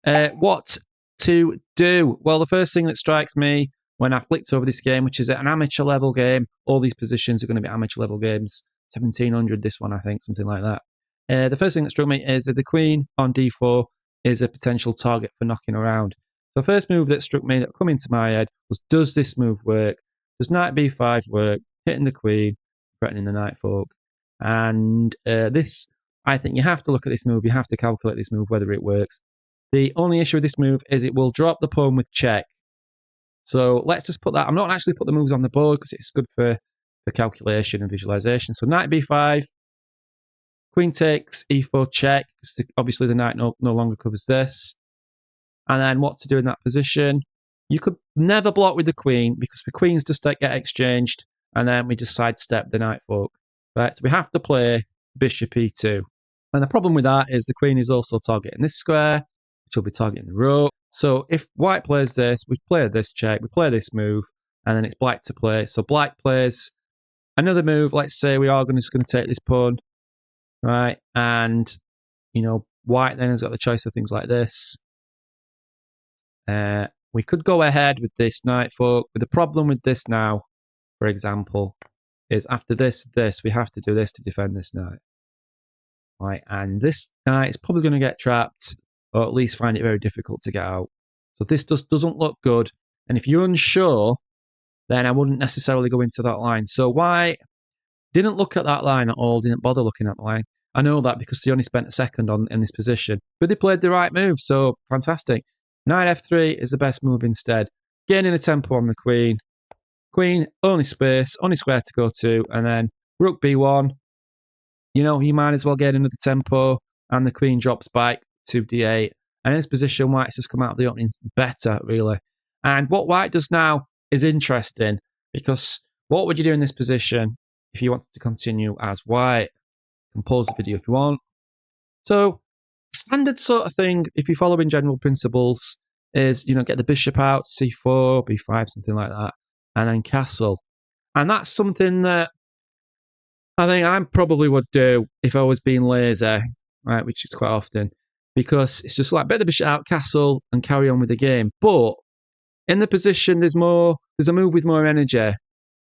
What to do? Well, the first thing that strikes me when I flicked over this game, which is an amateur level game, all these positions are going to be amateur level games, 1700 this one, I think, something like that. The first thing that struck me is that the queen on d4 is a potential target for knocking around. So the first move that struck me, that come into my head, was, does this move work? Does knight b5 work? Hitting the queen, threatening the knight fork. And this, I think you have to look at this move, you have to calculate this move, whether it works. The only issue with this move is it will drop the pawn with check. So let's just put that. I'm not actually put the moves on the board because it's good for calculation and visualization. So knight b5, queen takes, e4 check, because obviously the knight no longer covers this. And then what to do in that position? You could never block with the queen because the queens just get exchanged, and then we just sidestep the knight fork. Right, so we have to play bishop e2. And the problem with that is the queen is also targeting this square, which will be targeting the rook. So if white plays this, we play this check, we play this move, and then it's black to play. So black plays another move. Let's say we are just going to take this pawn, right? And, you know, white then has got the choice of things like this. We could go ahead with this knight fork, but the problem with this now, for example, is after this, we have to do this to defend this knight. Right, and this knight is probably going to get trapped, or at least find it very difficult to get out. So this just doesn't look good. And if you're unsure, then I wouldn't necessarily go into that line. So white didn't look at that line at all, didn't bother looking at the line. I know that because they only spent a second in this position. But they played the right move, so fantastic. Knight f3 is the best move instead. Gaining a tempo on the queen. Queen, only space, only square to go to, and then rook b1. You know, you might as well get another tempo, and the queen drops back to d8. And in this position, white's just come out of the opening better, really. And what white does now is interesting, because what would you do in this position if you wanted to continue as white? You can pause the video if you want. So, standard sort of thing, if you're following general principles, is, you know, get the bishop out, c4, b5, something like that, and then castle. And that's something that I think I probably would do if I was being lazy, right, which is quite often, because it's just like, bet the bishop out, castle, and carry on with the game. But in the position, there's a move with more energy,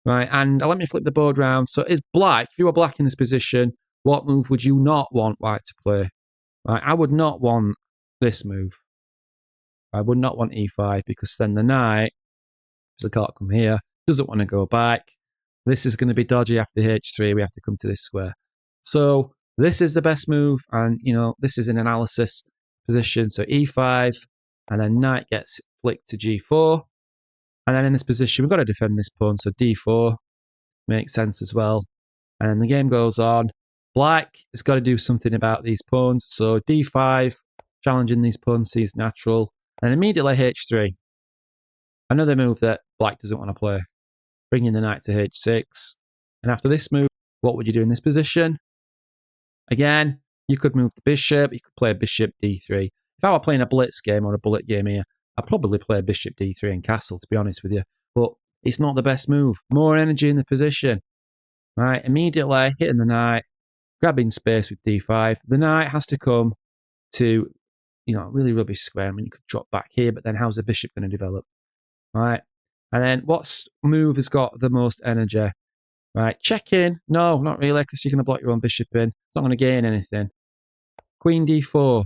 right? And let me flip the board round. So it's black. If you were black in this position, what move would you not want white to play? Right, I would not want this move. I would not want e5, because then the knight, because I can't come here, doesn't want to go back. This is going to be dodgy after h3. We have to come to this square. So this is the best move, and, you know, this is an analysis position. So e5, and then knight gets flicked to g4. And then in this position, we've got to defend this pawn, so d4 makes sense as well. And then the game goes on. Black has got to do something about these pawns, so d5, challenging these pawns, sees natural. And immediately h3. Another move that black doesn't want to play. Bringing the knight to h6. And after this move, what would you do in this position? Again, you could move the bishop, you could play bishop d3. If I were playing a blitz game or a bullet game here, I'd probably play bishop d3 and castle, to be honest with you. But it's not the best move. More energy in the position. Right, immediately hitting the knight, grabbing space with d5. The knight has to come to, you know, really rubbish square. I mean, you could drop back here, but then how's the bishop going to develop? Right, and then what move has got the most energy? Right, check in. No, not really, because you're going to block your own bishop in. It's not going to gain anything. Queen d4.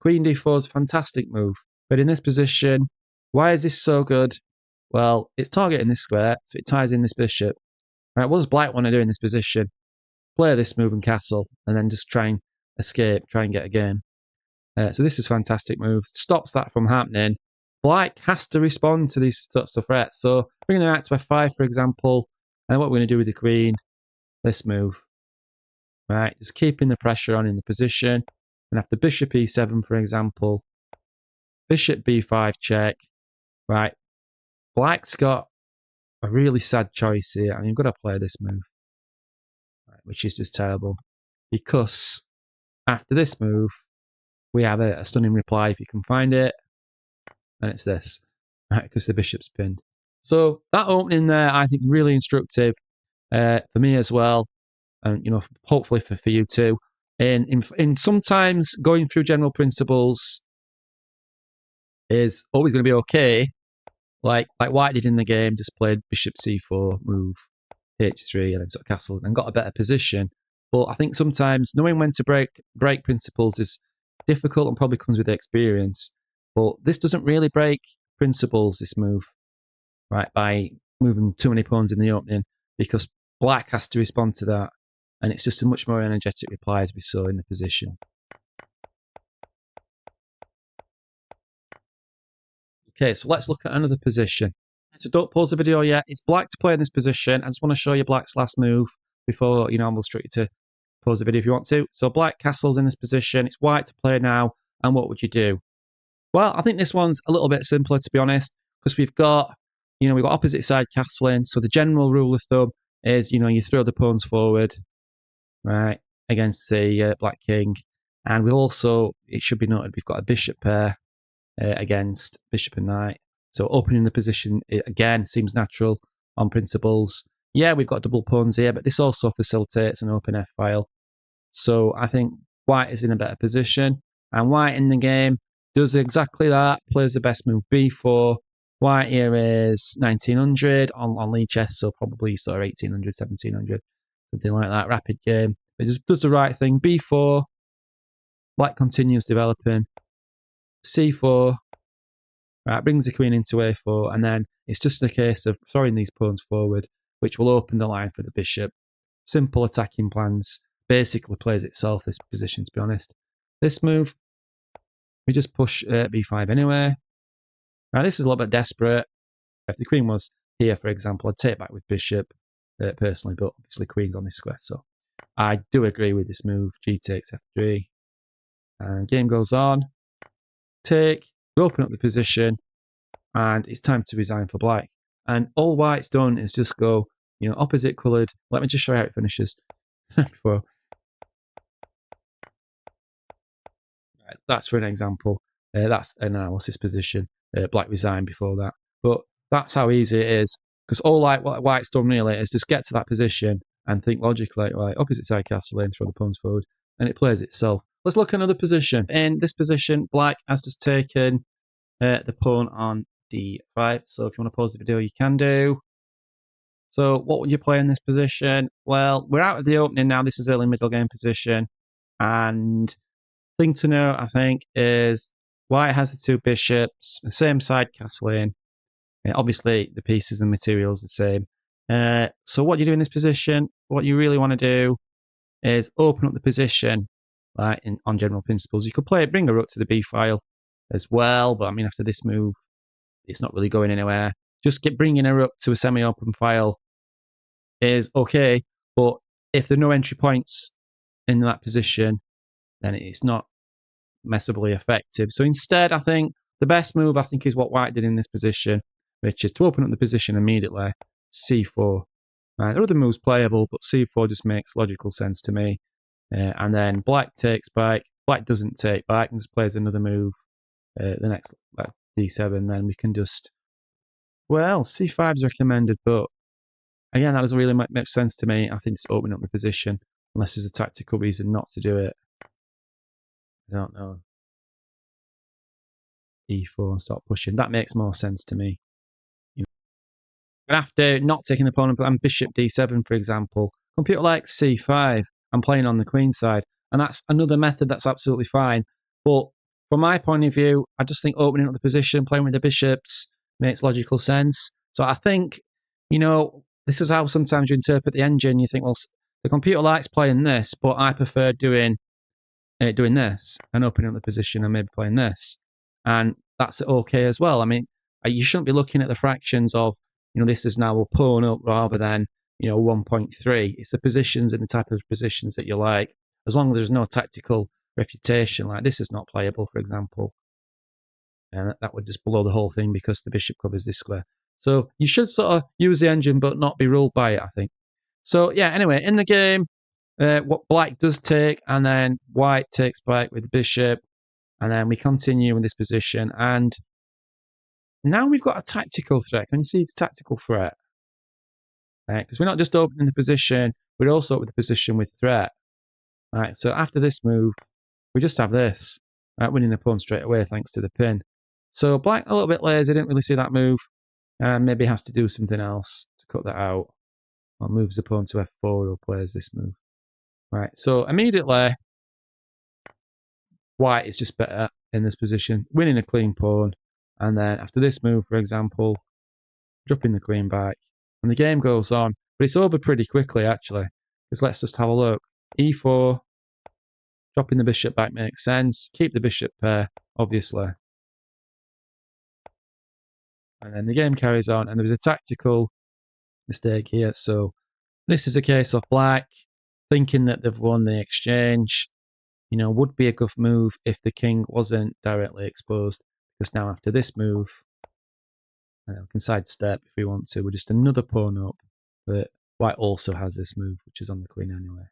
Queen d4 is a fantastic move. But in this position, why is this so good? Well, it's targeting this square, so it ties in this bishop. Right, what does black want to do in this position? Play this move and castle, and then just try and escape, try and get a game. So this is a fantastic move. Stops that from happening. Black has to respond to these sorts of threats. So bringing the knight to f5, for example, and what we're going to do with the queen, this move. Right, just keeping the pressure on in the position. And after bishop e7, for example, bishop b5 check. Right, black's got a really sad choice here. I mean, you've got to play this move, right, which is just terrible. Because after this move, we have a stunning reply if you can find it. And it's this, right, because the bishop's pinned. So that opening there, I think, really instructive for me as well. And, you know, hopefully for you too. In sometimes going through general principles, is always going to be okay. Like White did in the game, just played bishop c4, move h3, and then sort of castle, and got a better position. But I think sometimes knowing when to break principles is difficult and probably comes with experience. But this doesn't really break principles, this move, right, by moving too many pawns in the opening, because Black has to respond to that, and it's just a much more energetic reply as we saw in the position. Okay, so let's look at another position. So don't pause the video yet. It's Black to play in this position. I just want to show you Black's last move before, I'm going to instruct you to pause the video if you want to. So Black castles in this position. It's White to play now. And what would you do? Well, I think this one's a little bit simpler, to be honest, because we've got opposite side castling. So the general rule of thumb is, you throw the pawns forward, right, against the Black king. And we also, it should be noted, we've got a bishop pair against bishop and knight. So opening the position, again, seems natural on principles. Yeah, we've got double pawns here, but this also facilitates an open f-file. So I think White is in a better position. And White in the game does exactly that, plays the best move, b4. White here is 1900 on lead chess, so probably sort of 1800, 1700, something like that, rapid game. It just does the right thing, b4. Black continues developing. c4. Right, brings the queen into a4, and then it's just a case of throwing these pawns forward, which will open the line for the bishop. Simple attacking plans. Basically plays itself, this position, to be honest. This move, we just push b5 anyway. Now, this is a little bit desperate. If the queen was here, for example, I'd take back with bishop, personally, but obviously queen's on this square, so I do agree with this move. G takes f3. And game goes on. Take. We open up the position, and it's time to resign for Black. And all White's done is just go, opposite coloured. Let me just show you how it finishes. Before. Right, that's for an example. That's an analysis position. Black resigned before that. But that's how easy it is. Because all what White's done really is just get to that position and think logically, right, opposite side castle in, throw the pawns forward, and it plays itself. Let's look at another position. In this position, Black has just taken the pawn on d5. So if you want to pause the video, you can do. So what would you play in this position? Well, we're out of the opening now. This is early middle game position. And thing to know, I think, is White has the two bishops, the same side castling. Obviously, the pieces and materials the same. So what you do in this position, what you really want to do is open up the position, right, on general principles. You could bring a rook to the b file as well, but I mean, after this move, it's not really going anywhere. Just bringing a rook to a semi-open file is okay, but if there are no entry points in that position, then it's not massively effective. So instead, I think the best move, is what White did in this position, which is to open up the position immediately, c4. Right, there are other moves playable, but c4 just makes logical sense to me. And then Black takes back. Black doesn't take back and just plays another move. The next d7, then we can just, well, c5 is recommended, but again, that doesn't really make much sense to me. I think just opening up the position, unless there's a tactical reason not to do it. I don't know. e4 and start pushing. That makes more sense to me. And after not taking the pawn and bishop d7, for example, computer likes c5. I'm playing on the queen side, and that's another method that's absolutely fine. But from my point of view, I just think opening up the position, playing with the bishops, makes logical sense. So I think, this is how sometimes you interpret the engine. You think, well, the computer likes playing this, but I prefer doing this and opening up the position and maybe playing this. And that's okay as well. I mean, you shouldn't be looking at the fractions of, this is now a pawn up rather than, 1.3. It's the positions and the type of positions that you like. As long as there's no tactical refutation, like this is not playable, for example. And that would just blow the whole thing because the bishop covers this square. So you should sort of use the engine but not be ruled by it, I think. So yeah, anyway, in the game, what Black does take, and then White takes back with the bishop, and then we continue in this position. And now we've got a tactical threat. Can you see it's a tactical threat? Because we're not just opening the position, we're also opening the position with threat. So after this move, we just have this, winning the pawn straight away thanks to the pin. So black a little bit lazy, didn't really see that move, and maybe has to do something else to cut that out. Or moves the pawn to f4 or plays this move. Right, so immediately white is just better in this position, winning a clean pawn, and then after this move, for example, dropping the queen back, and the game goes on, but it's over pretty quickly actually, because let's just have a look. e4, dropping the bishop back makes sense, keep the bishop pair, obviously. And then the game carries on, and there was a tactical mistake here, so this is a case of black thinking that they've won the exchange. You know, would be a good move if the king wasn't directly exposed, because now after this move, we can sidestep if we want to. We're just another pawn up, but white also has this move, which is on the queen anyway.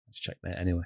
Let's checkmate anyway.